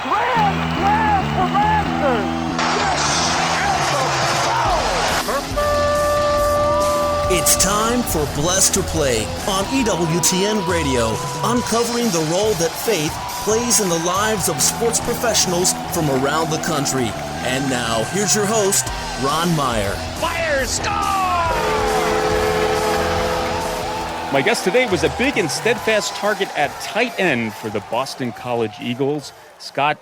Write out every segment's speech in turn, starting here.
Grand slam for Masters! It's time for Blessed to Play on EWTN Radio, uncovering the role that faith plays in the lives of sports professionals from around the country. And now, here's your host, Ron Meyer. Fire, score! My guest today was a big and steadfast target at tight end for the Boston College Eagles. Scott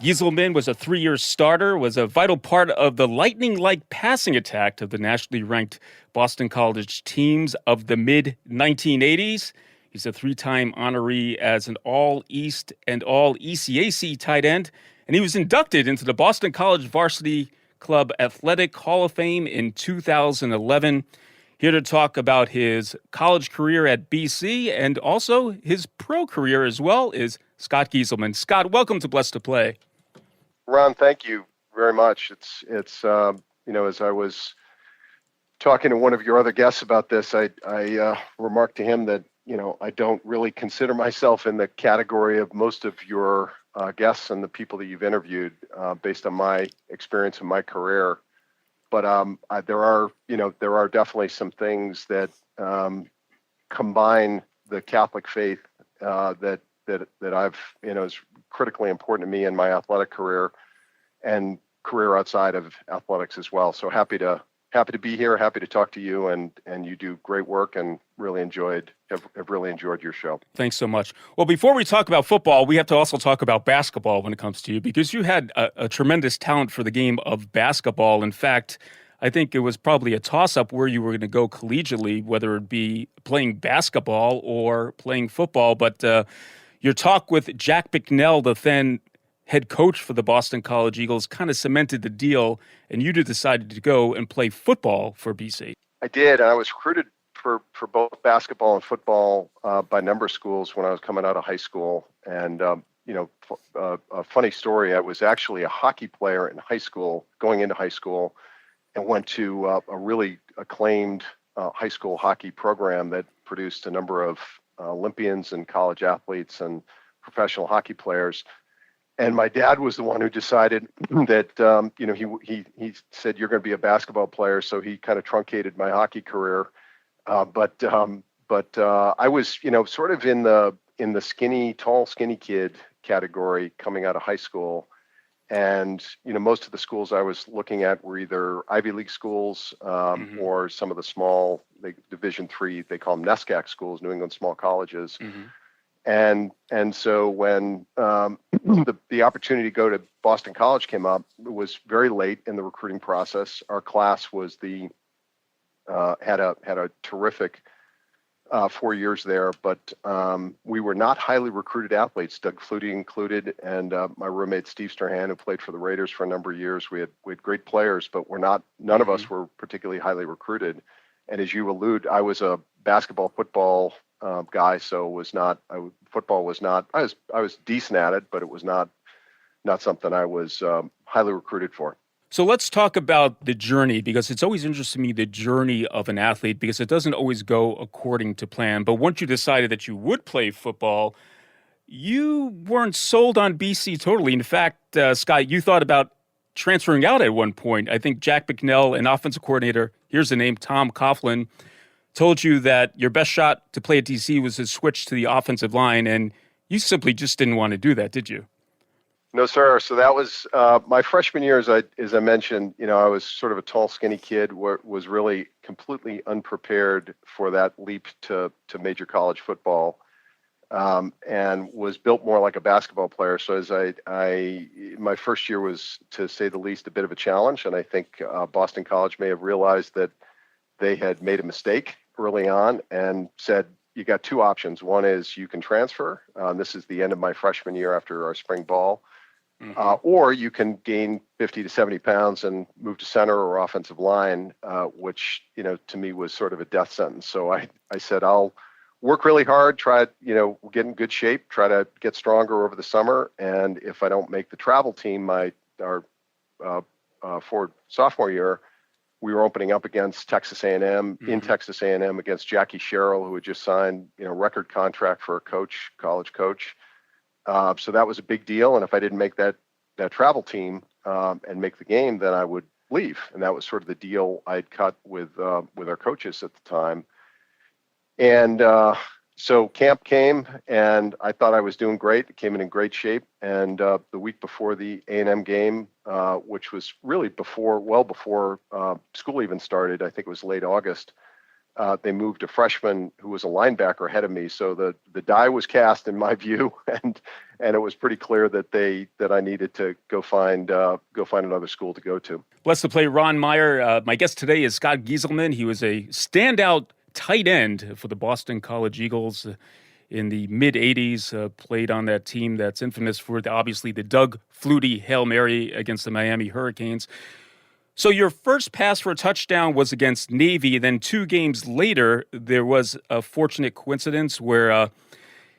Gieselman was a 3-year starter, was a vital part of the lightning-like passing attack of the nationally ranked Boston College teams of the mid-1980s. He's a 3-time honoree as an All-East and All-ECAC tight end, and he was inducted into the Boston College Varsity Club Athletic Hall of Fame in 2011. Here to talk about his college career at BC and also his pro career as well is Scott Gieselman. Scott, welcome to Blessed to Play. Ron, thank you very much. It's as I was talking to one of your other guests about this, I remarked to him that, I don't really consider myself in the category of most of your guests and the people that you've interviewed based on my experience in my career. But there are definitely some things that combine the Catholic faith that I've, is critically important to me in my athletic career and career outside of athletics as well. So happy to be here, happy to talk to you, and you do great work and have really enjoyed your show. Thanks so much. Well, before we talk about football, we have to also talk about basketball when it comes to you, because you had a tremendous talent for the game of basketball. In fact, I think it was probably a toss-up where you were going to go collegiately, whether it be playing basketball or playing football. But your talk with Jack Bicknell, the then head coach for the Boston College Eagles, kind of cemented the deal, and you decided to go and play football for BC. I did, and I was recruited for both basketball and football by a number of schools when I was coming out of high school. And, a funny story, I was actually a hockey player in high school, going into high school, and went to a really acclaimed high school hockey program that produced a number of Olympians and college athletes and professional hockey players. And my dad was the one who decided that, he said, you're going to be a basketball player. So he kind of truncated my hockey career. But I was, sort of in the tall, skinny kid category coming out of high school. And, most of the schools I was looking at were either Ivy League schools or some of the small Division III, they call them NESCAC schools, New England Small Colleges. Mm-hmm. And so when the opportunity to go to Boston College came up, it was very late in the recruiting process. Our class was had a terrific 4 years there, but we were not highly recruited athletes, Doug Flutie included, and my roommate Steve Strahan, who played for the Raiders for a number of years. We had great players, but none of us were particularly highly recruited. And as you allude, I was a football guy, so football was not. I was decent at it, but it was not something I was highly recruited for. So let's talk about the journey, because it's always interesting to me, the journey of an athlete, because it doesn't always go according to plan. But once you decided that you would play football, you weren't sold on BC totally. In fact, Scott, you thought about transferring out at one point. I think Jack Bicknell, an offensive coordinator, here's the name, Tom Coughlin, told you that your best shot to play at DC was to switch to the offensive line, and you simply just didn't want to do that, did you? No, sir. So that was my freshman year, as I mentioned. I was sort of a tall, skinny kid, was really completely unprepared for that leap to major college football, and was built more like a basketball player. So as my first year was, to say the least, a bit of a challenge, and I think Boston College may have realized that they had made a mistake early on and said, you got two options. One is you can transfer. This is the end of my freshman year after our spring ball. Or you can gain 50 to 70 pounds and move to center or offensive line, which, to me was sort of a death sentence. So I said, I'll work really hard, try to, get in good shape, try to get stronger over the summer. And if I don't make the travel team, our sophomore year, we were opening up against Texas A&M, in Texas A&M against Jackie Sherrill, who had just signed, record contract for a college coach. So that was a big deal. And if I didn't make that travel team and make the game, then I would leave. And that was sort of the deal I'd cut with our coaches at the time. And so camp came, and I thought I was doing great. It came in great shape. And the week before the A&M game, which was really well before school even started, I think it was late August, they moved a freshman who was a linebacker ahead of me. So the die was cast in my view, and it was pretty clear that I needed to go find another school to go to. Blessed to play Ron Meyer. My guest today is Scott Gieselman. He was a standout tight end for the Boston College Eagles in the mid-'80s, played on that team that's infamous for, obviously, the Doug Flutie Hail Mary against the Miami Hurricanes. So your first pass for a touchdown was against Navy. Then 2 games later, there was a fortunate coincidence where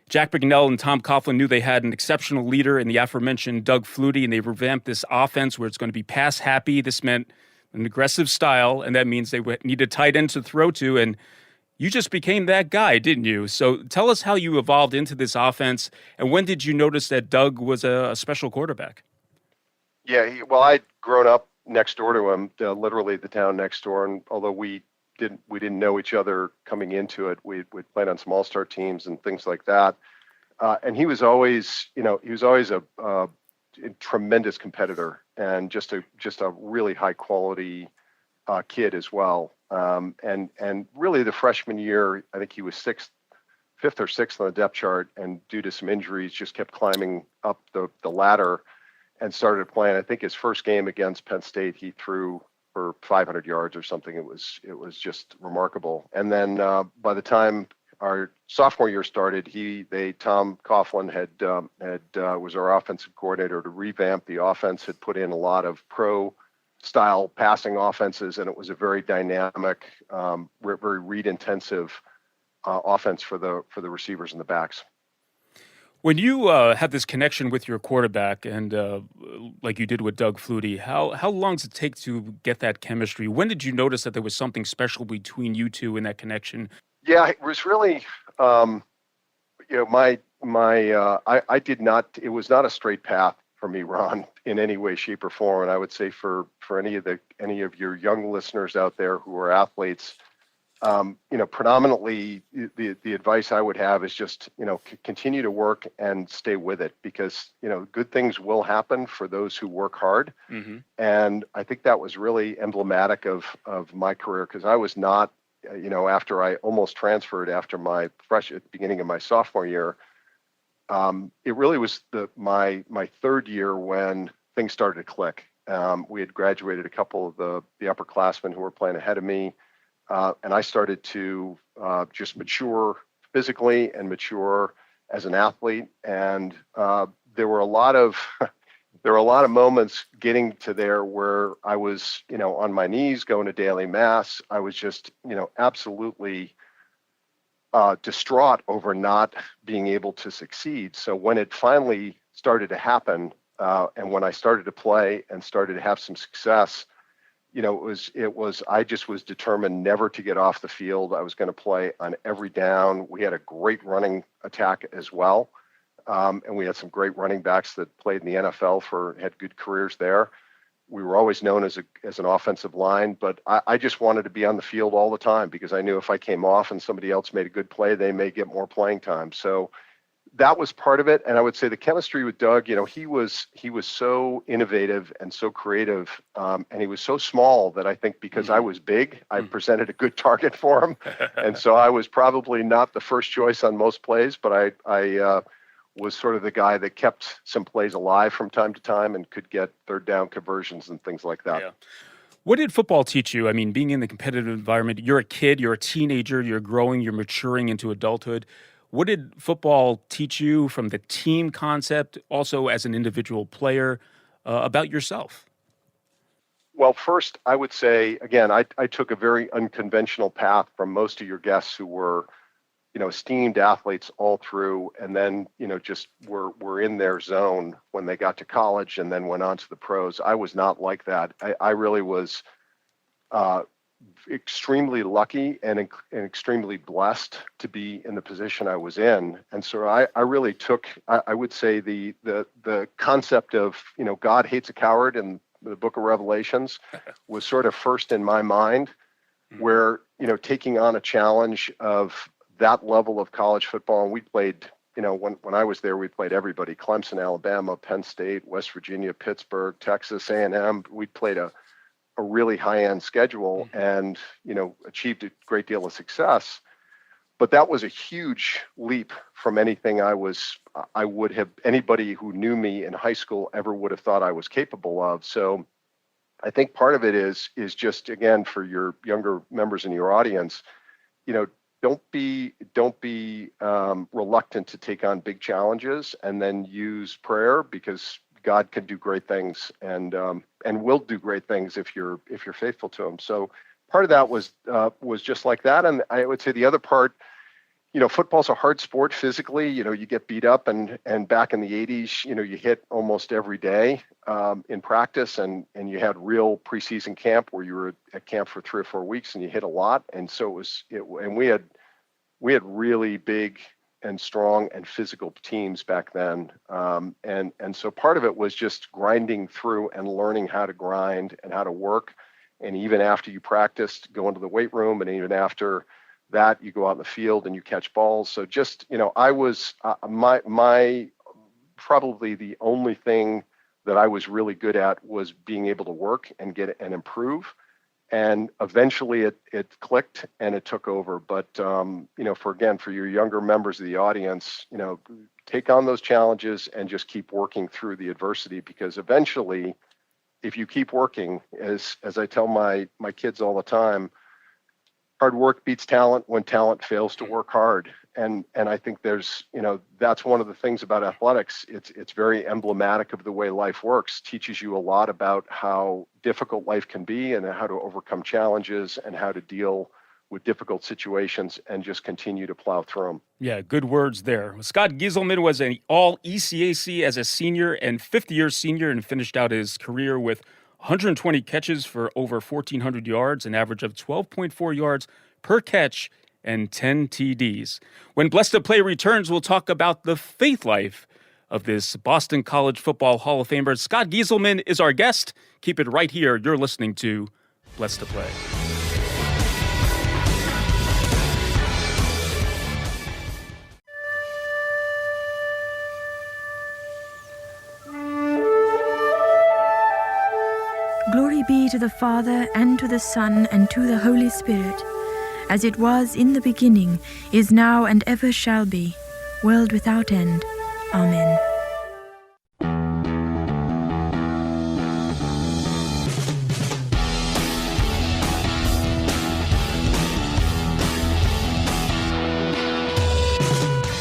Jack Bignell and Tom Coughlin knew they had an exceptional leader in the aforementioned Doug Flutie, and they revamped this offense where it's going to be pass happy. This meant an aggressive style, and that means they need a tight end to throw to, and you just became that guy, didn't you? So tell us how you evolved into this offense, and when did you notice that Doug was a special quarterback? Yeah, well, I'd grown up next door to him, literally the town next door, and although we didn't know each other coming into it, we'd played on some all-star teams and things like that. And he was always a tremendous competitor and just a really high quality kid as well. And really the freshman year, I think he was 5th or 6th on the depth chart, and due to some injuries, just kept climbing up the ladder and started playing. I think his first game against Penn State, he threw for 500 yards or something. It was just remarkable. And then by the time our sophomore year started, Tom Coughlin was our offensive coordinator to revamp the offense, had put in a lot of pro-style passing offenses, and it was a very dynamic, very read-intensive offense for the receivers and the backs. When you had this connection with your quarterback, and like you did with Doug Flutie, how long does it take to get that chemistry? When did you notice that there was something special between you two in that connection? Yeah, it was really, I did not. It was not a straight path for me, Ron, in any way, shape, or form. And I would say for any of your young listeners out there who are athletes, predominantly the advice I would have is just, continue to work and stay with it, because, good things will happen for those who work hard. Mm-hmm. And I think that was really emblematic of my career, because I was not, after I almost transferred after at the beginning of my sophomore year, it really was my 3rd year when things started to click. We had graduated a couple of the upperclassmen who were playing ahead of me. And I started to just mature physically and mature as an athlete. And there were a lot of moments getting to there where I was, on my knees going to daily mass. I was just, absolutely distraught over not being able to succeed. So when it finally started to happen, and when I started to play and started to have some success, I just was determined never to get off the field. I was going to play on every down. We had a great running attack as well. And we had some great running backs that played in the NFL had good careers there. We were always known as an offensive line, but I just wanted to be on the field all the time, because I knew if I came off and somebody else made a good play, they may get more playing time. So that was part of it. And I would say the chemistry with Doug, he was so innovative and so creative. And he was so small that I think because I was big, I presented a good target for him. And so I was probably not the first choice on most plays, but I was sort of the guy that kept some plays alive from time to time and could get 3rd down conversions and things like that. Yeah. What did football teach you? I mean, being in the competitive environment, you're a kid, you're a teenager, you're growing, you're maturing into adulthood. What did football teach you from the team concept, also as an individual player, about yourself? Well, first, I would say, again, I took a very unconventional path from most of your guests who were, esteemed athletes all through, and then, just were in their zone when they got to college and then went on to the pros. I was not like that. I really was extremely lucky and extremely blessed to be in the position I was in. And so I really took, I would say the concept of, God hates a coward in the book of Revelations was sort of first in my mind, where, taking on a challenge of that level of college football. And we played, when I was there, we played everybody: Clemson, Alabama, Penn State, West Virginia, Pittsburgh, Texas A&M. We played a really high-end schedule and, achieved a great deal of success. But that was a huge leap from anything anybody who knew me in high school ever would have thought I was capable of. So I think part of it is just, again, for your younger members in your audience, don't be reluctant to take on big challenges, and then use prayer, because God can do great things and will do great things if you're faithful to Him. So part of that was just like that, and I would say the other part, football's a hard sport physically. You get beat up, and back in the 80s, you hit almost every day in practice, and you had real preseason camp where you were at camp for 3 or 4 weeks and you hit a lot, and so and we had really big and strong and physical teams back then. And so part of it was just grinding through and learning how to grind and how to work. And even after you practiced, go into the weight room, and even after that, you go out in the field and you catch balls. So just, I was, my probably the only thing that I was really good at was being able to work and get and improve. And eventually it clicked and it took over. But, for your younger members of the audience, take on those challenges and just keep working through the adversity, because eventually, if you keep working, as I tell my kids all the time, hard work beats talent when talent fails to work hard. And I think there's, that's one of the things about athletics. It's very emblematic of the way life works. Teaches you a lot about how difficult life can be and how to overcome challenges and how to deal with difficult situations and just continue to plow through them. Yeah, good words there. Scott Gieselman was an all-ECAC as a senior and fifth-year senior, and finished out his career with 120 catches for over 1,400 yards, an average of 12.4 yards per catch, and 10 TDs. When Blessed to Play returns, we'll talk about the faith life of this Boston College Football Hall of Famer. Scott Gieselman is our guest. Keep it right here. You're listening to Blessed to Play. Glory be to the Father, and to the Son, and to the Holy Spirit, as it was in the beginning, is now, and ever shall be, world without end. Amen.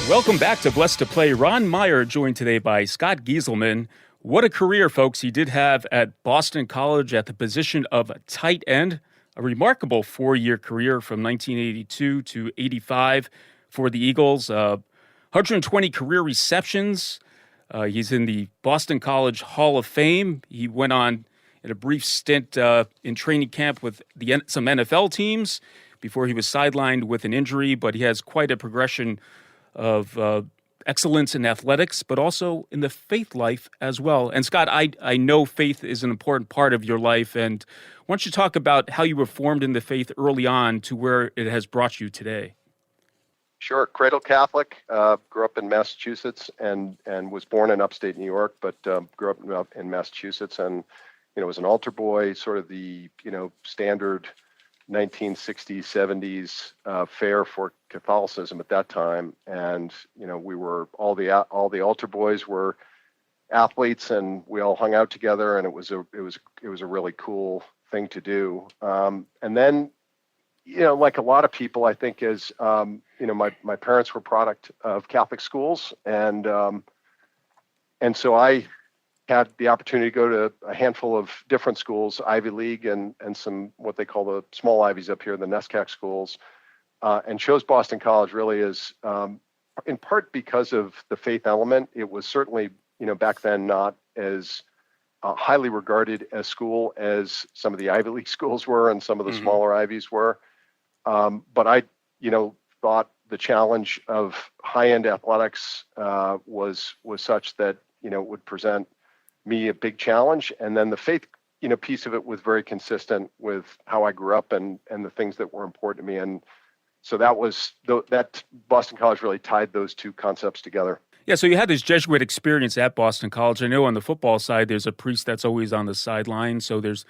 Welcome back to Blessed to Play. Ron Meyer joined today by Scott Gieselman. What a career, folks, he did have at Boston College at the position of tight end. A remarkable 4-year career from 1982 to 85 for the Eagles. 120 career receptions. He's in the Boston College Hall of Fame. He went on in a brief stint in training camp with some NFL teams before he was sidelined with an injury, but he has quite a progression of excellence in athletics, but also in the faith life as well. And Scott, I know faith is an important part of your life, and why don't you talk about how you were formed in the faith early on to where it has brought you today? Sure. Cradle Catholic, grew up in Massachusetts and was born in upstate New York, but grew up in Massachusetts, and was an altar boy, sort of the standard 1960s, 70s fare for Catholicism at that time. And we were all the altar boys were athletes, and we all hung out together, and it was a really cool thing to do. And then like a lot of people, I think, is my parents were product of Catholic schools, and so I had the opportunity to go to a handful of different schools, Ivy League and some what they call the small Ivies up here, the NESCAC schools, and chose Boston College really as in part because of the faith element. It was certainly back then not as highly regarded a school as some of the Ivy League schools were and some of the smaller Ivies were. But I, thought the challenge of high-end athletics was such that, it would present me a big challenge. And then the faith, piece of it was very consistent with how I grew up and the things that were important to me. And so that Boston College really tied those two concepts together. Yeah, so you had this Jesuit experience at Boston College. I know on the football side, there's a priest that's always on the sideline. So there's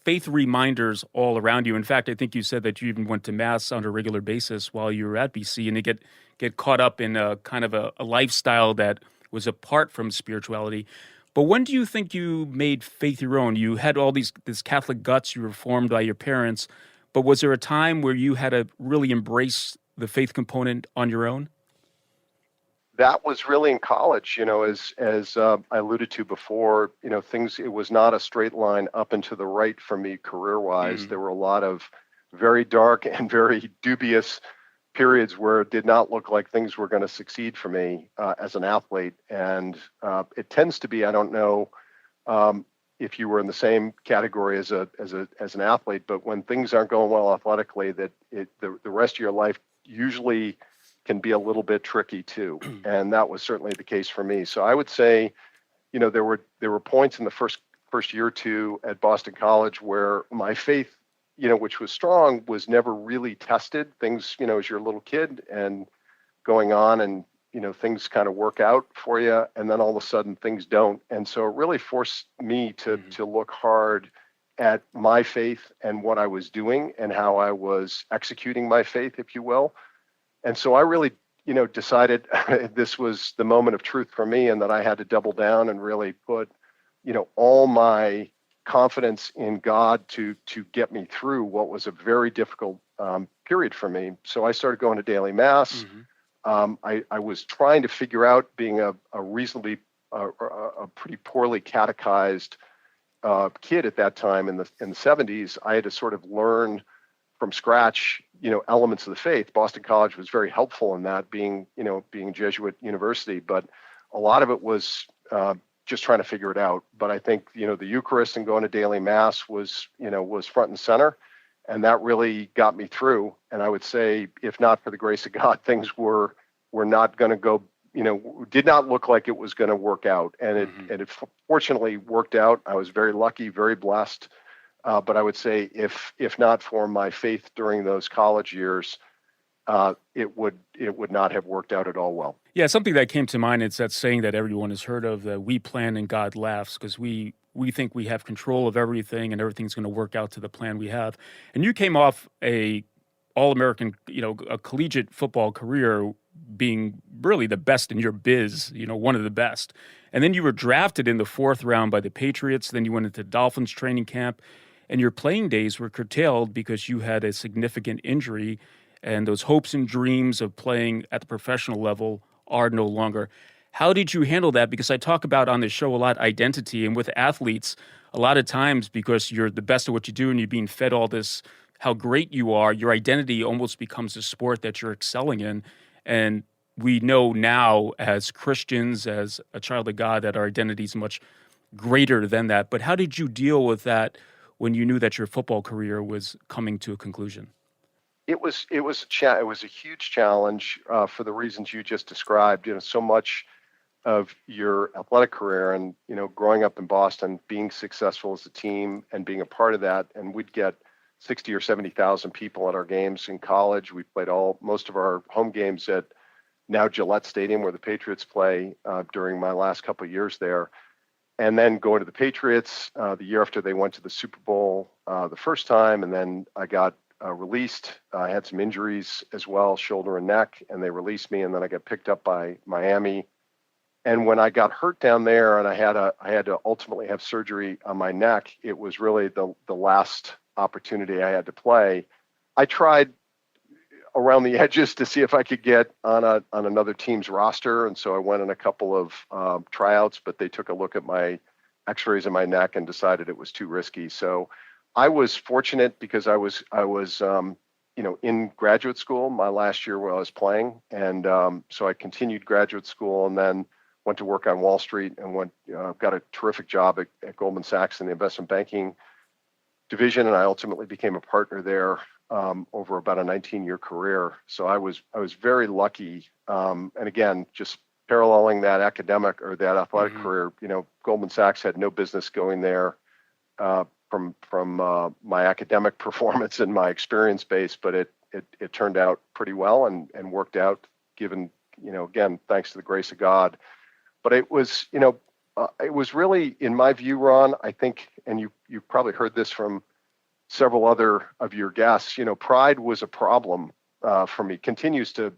faith reminders all around you. In fact, I think you said that you even went to Mass on a regular basis while you were at BC, and you get caught up in a kind of a lifestyle that was apart from spirituality. But when do you think you made faith your own? You had all this Catholic guts. You were formed by your parents. But was there a time where you had to really embrace the faith component on your own? That was really in college, as I alluded to before, it was not a straight line up and to the right for me career-wise. There were a lot of very dark and very dubious periods where it did not look like things were going to succeed for me as an athlete. And it tends to be, I don't know if you were in the same category as an athlete, but when things aren't going well athletically, that the rest of your life usually can be a little bit tricky too. And that was certainly the case for me. So I would say, there were points in the first year or two at Boston College where my faith, which was strong, was never really tested. Things, as you're a little kid and going on and, things kind of work out for you. And then all of a sudden things don't. And so it really forced me to look hard at my faith and what I was doing and how I was executing my faith, if you will. And so I really, decided this was the moment of truth for me and that I had to double down and really put, all my confidence in God to get me through what was a very difficult period for me. So I started going to daily Mass. I was trying to figure out, being a pretty poorly catechized kid at that time in the 70s, I had to sort of learn from scratch, elements of the faith. Boston College was very helpful in that, being Jesuit university, but a lot of it was just trying to figure it out. But I think, the Eucharist and going to daily Mass was front and center, and that really got me through. And I would say, if not for the grace of God, things were not going to go, did not look like it was going to work out. And it fortunately worked out. I was very lucky, very blessed. But I would say, if not for my faith during those college years, it would not have worked out at all well. Yeah, something that came to mind is that saying that everyone has heard of, that we plan and God laughs, because we think we have control of everything and everything's going to work out to the plan we have. And you came off a All-American, a collegiate football career, being really the best in your biz, one of the best. And then you were drafted in the 4th round by the Patriots. Then you went into Dolphins training camp. And your playing days were curtailed because you had a significant injury, and those hopes and dreams of playing at the professional level are no longer. How did you handle that? Because I talk about on the show a lot identity, and with athletes, a lot of times, because you're the best at what you do and you're being fed all this, how great you are, your identity almost becomes a sport that you're excelling in. And we know now as Christians, as a child of God, that our identity is much greater than that. But how did you deal with that when you knew that your football career was coming to a conclusion? It was a huge challenge for the reasons you just described. So much of your athletic career and growing up in Boston, being successful as a team and being a part of that, and we'd get 60 or 70,000 people at our games in college. We played most of our home games at now Gillette Stadium, where the Patriots play, during my last couple of years there. And then going to the Patriots the year after they went to the Super Bowl the first time, and then I got released. I had some injuries as well, shoulder and neck, and they released me, and then I got picked up by Miami. And when I got hurt down there and I had to ultimately have surgery on my neck, it was really the last opportunity I had to play. I tried around the edges to see if I could get on another team's roster. And so I went on a couple of tryouts, but they took a look at my x-rays in my neck and decided it was too risky. So I was fortunate because I was in graduate school my last year while I was playing. And so I continued graduate school. And then went to work on Wall Street and got a terrific job at Goldman Sachs in the investment banking division, and I ultimately became a partner there over about a 19-year career. So I was very lucky, and again, just paralleling that academic or that athletic career. Goldman Sachs had no business going there from my academic performance and my experience base, but it turned out pretty well and worked out, given, again, thanks to the grace of God. But it was really, in my view, Ron, I think, and you've probably heard this from several other of your guests, pride was a problem for me, continues to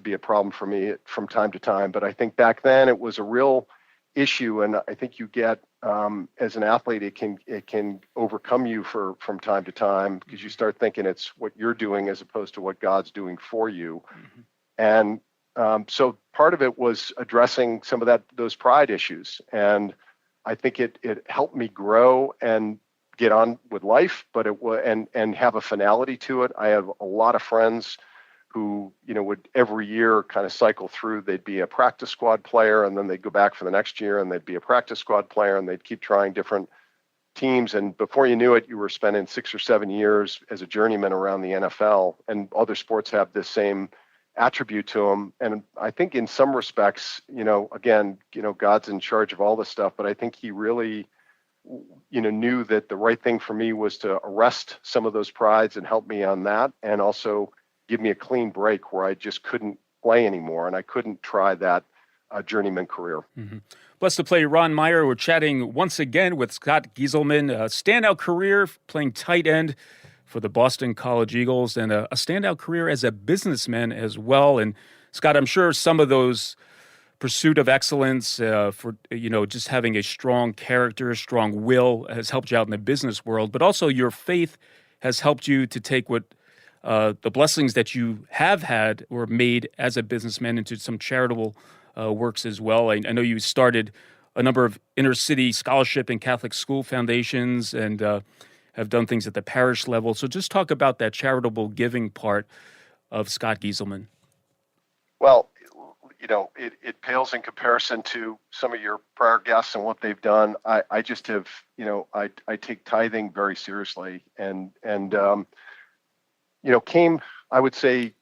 be a problem for me from time to time. But I think back then it was a real issue, and I think you get, as an athlete, it can overcome you from time to time, because you start thinking it's what you're doing as opposed to what God's doing for you. And so part of it was addressing some of those pride issues, and I think it helped me grow and get on with life, but and have a finality to it. I have a lot of friends who, would every year kind of cycle through. They'd be a practice squad player, and then they'd go back for the next year, and they'd be a practice squad player, and they'd keep trying different teams. And before you knew it, you were spending 6 or 7 years as a journeyman around the NFL. And other sports have this same attribute to them. And I think in some respects, again, God's in charge of all this stuff, but I think he really, knew that the right thing for me was to arrest some of those prides and help me on that, and also give me a clean break where I just couldn't play anymore, and I couldn't try that journeyman career. Blessed to play, Ron Meyer. We're chatting once again with Scott Gieselman, a standout career playing tight end for the Boston College Eagles, and a standout career as a businessman as well. And Scott, I'm sure some of those pursuit of excellence, for just having a strong character, strong will, has helped you out in the business world, but also your faith has helped you to take what the blessings that you have had or made as a businessman into some charitable works as well. I know you started a number of inner city scholarship and Catholic school foundations, and have done things at the parish level. So just talk about that charitable giving part of Scott Gieselman. Well, it pales in comparison to some of your prior guests and what they've done. I just have, I take tithing very seriously, and I would say,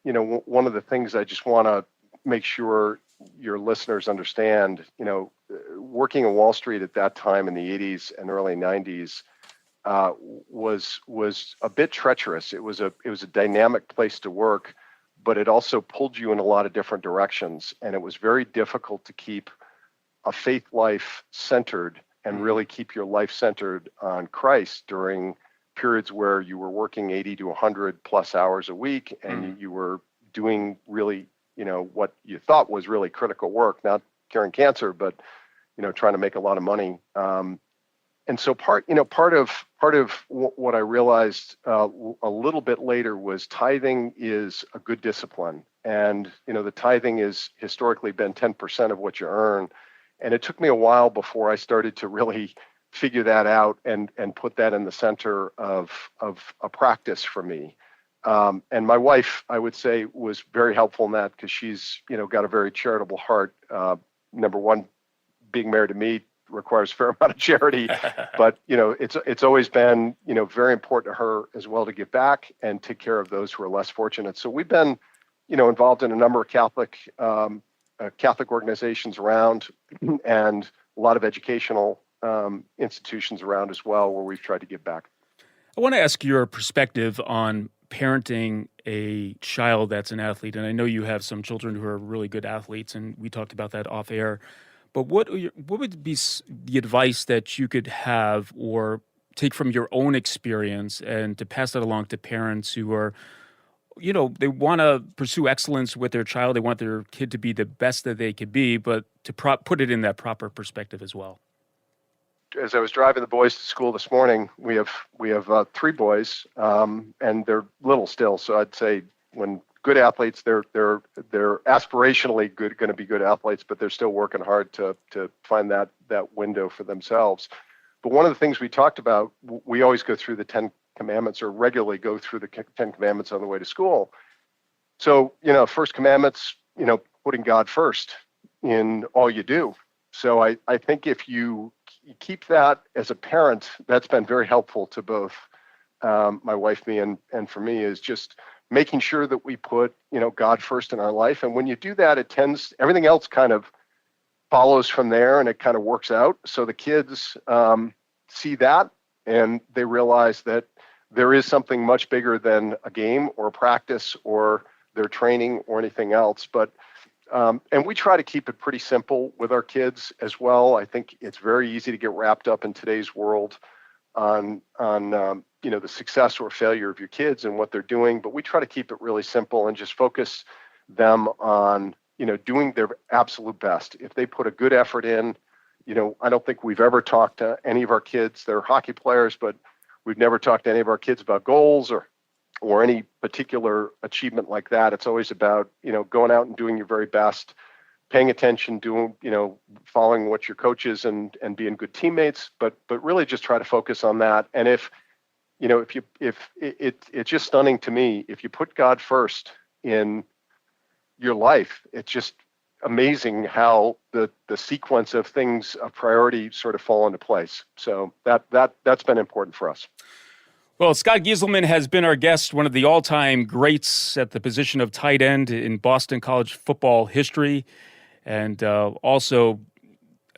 one of the things I just want to make sure your listeners understand, working in Wall Street at that time in the 80s and early 90s was a bit treacherous. It was a dynamic place to work, but it also pulled you in a lot of different directions. And it was very difficult to keep a faith life centered and really keep your life centered on Christ during periods where you were working 80 to 100 plus hours a week, and you were doing really, what you thought was really critical work, not curing cancer, but, trying to make a lot of money. And so part of what I realized a little bit later was tithing is a good discipline. And, the tithing has historically been 10% of what you earn. And it took me a while before I started to really figure that out and put that in the center of a practice for me. And my wife, I would say, was very helpful in that, because she's, got a very charitable heart. Number one, being married to me requires a fair amount of charity, but it's always been very important to her as well to give back and take care of those who are less fortunate. So we've been involved in a number of Catholic organizations around, and a lot of educational institutions around as well, where we've tried to give back. I want to ask your perspective on parenting a child that's an athlete, and I know you have some children who are really good athletes, and we talked about that off air. But what would be the advice that you could have or take from your own experience and to pass that along to parents who are, they want to pursue excellence with their child. They want their kid to be the best that they could be, but to put it in that proper perspective as well. As I was driving the boys to school this morning, we have 3 boys, and they're little still. So I'd say when good athletes, they're aspirationally good, going to be good athletes, but they're still working hard to find that window for themselves. But one of the things we talked about, we always go through the 10 commandments, or regularly go through the 10 commandments on the way to school. So, first commandments, putting God first. in all you do. So I think if you keep that as a parent, that's been very helpful to both my wife, me, and for me, is just making sure that we put, God first in our life. And when you do that, everything else kind of follows from there, and it kind of works out. So the kids see that, and they realize that there is something much bigger than a game or a practice or their training or anything else. But and we try to keep it pretty simple with our kids as well. I think it's very easy to get wrapped up in today's world on the success or failure of your kids and what they're doing. But we try to keep it really simple and just focus them on doing their absolute best. If they put a good effort in, I don't think we've ever talked to any of our kids. They're hockey players, but we've never talked to any of our kids about goals or any particular achievement like that. It's always about, going out and doing your very best, paying attention, doing, following what your coach is and being good teammates, but really just try to focus on that. And if it's just stunning to me, if you put God first in your life, it's just amazing how the sequence of things of priority sort of fall into place. So that's been important for us. Well, Scott Gieselman has been our guest, one of the all-time greats at the position of tight end in Boston College football history, and also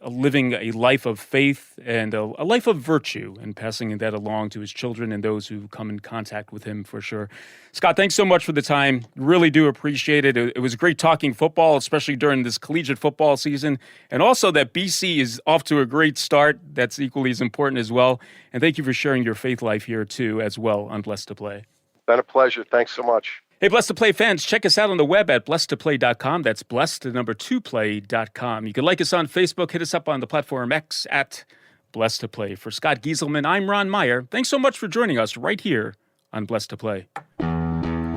living a life of faith and a life of virtue, and passing that along to his children and those who come in contact with him, for sure. Scott, thanks so much for the time. Really do appreciate it. It was great talking football, especially during this collegiate football season, and also that BC is off to a great start. That's equally as important as well. And thank you for sharing your faith life here, too, as well, on Blessed to Play. Been a pleasure. Thanks so much. Hey, Blessed to Play fans, check us out on the web at blessedtoplay.com. That's blessed2play.com. You can like us on Facebook. Hit us up on the platform X at Blessed to Play. For Scott Gieselman, I'm Ron Meyer. Thanks so much for joining us right here on Blessed to Play.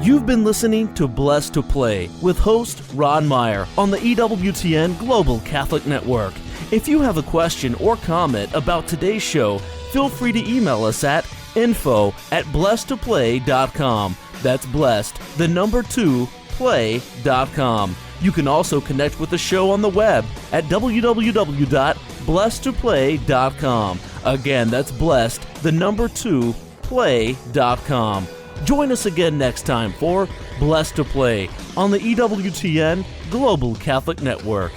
You've been listening to Blessed to Play with host Ron Meyer on the EWTN Global Catholic Network. If you have a question or comment about today's show, feel free to email us at info@blessedtoplay.com. That's blessed, 2, play.com. You can also connect with the show on the web at www.blessedtoplay.com. Again, that's blessed, 2, play.com. Join us again next time for Blessed to Play on the EWTN Global Catholic Network.